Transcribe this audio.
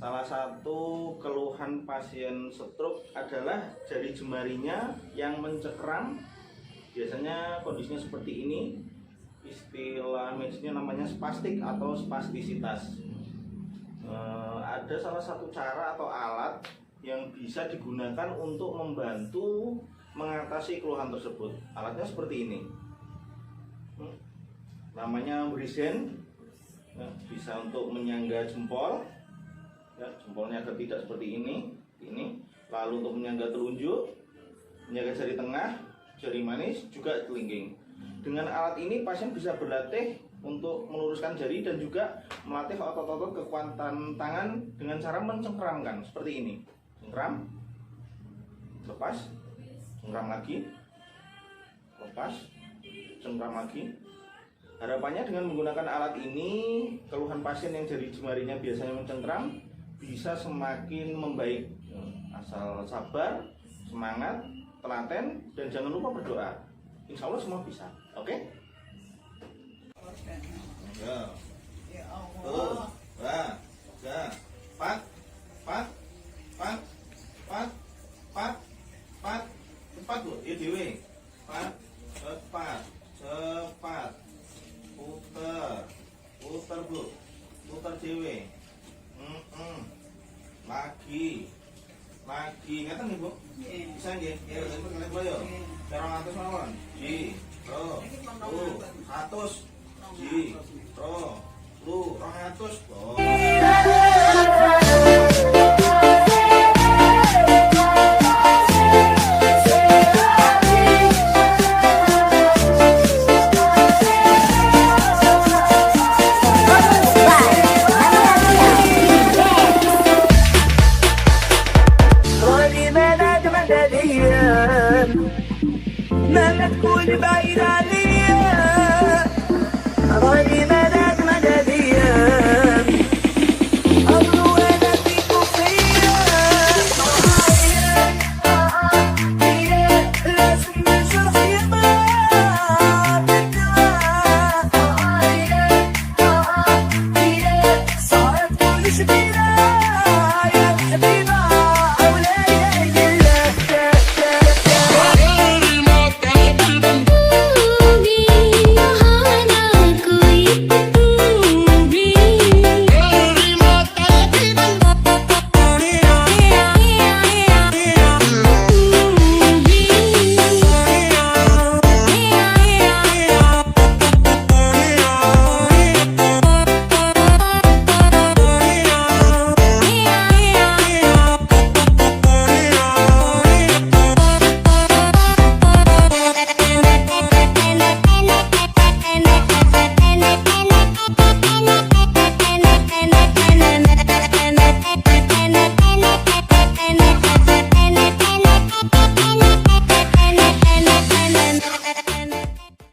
Salah satu keluhan pasien stroke adalah jari jemarinya yang mencekram. Biasanya kondisinya seperti ini. Istilah medisnya namanya spastik atau spastisitas. Ada salah satu cara atau alat yang bisa digunakan untuk membantu mengatasi keluhan tersebut. Alatnya seperti ini. Namanya brisen. Bisa untuk menyangga jempol. Ya, jempolnya agar tidak seperti ini. Lalu untuk menyangga telunjuk, menyangga jari tengah, jari manis, juga kelingking. Dengan alat ini pasien bisa berlatih untuk meluruskan jari dan juga melatih otot-otot kekuatan tangan dengan cara mencengkramkan seperti ini. Cengkram, lepas, cengkram lagi, lepas, cengkram lagi. Harapannya dengan menggunakan alat ini, keluhan pasien yang jari jemarinya biasanya mencengkram bisa semakin membaik. Asal sabar, semangat, telaten, dan jangan lupa berdoa. Insya Allah semua bisa. Oke? Ya. Tuh. Wah. Ya. Pat. Cepat Bu. Ya dewe. Pat. Cepat. Puter Bu. Puter dewe. Lagi, ngeten nih Bu? Bisa nggih? Ya, sampe kalian boyo. 200 mawon. Ji, ro. 100. Ji, ro. 200. ما تكون بعيد عليا راني ملاك مدديا أمرو أنا فيك وفيا لازم نشرح يطلع بالدواء صارت كلش بينا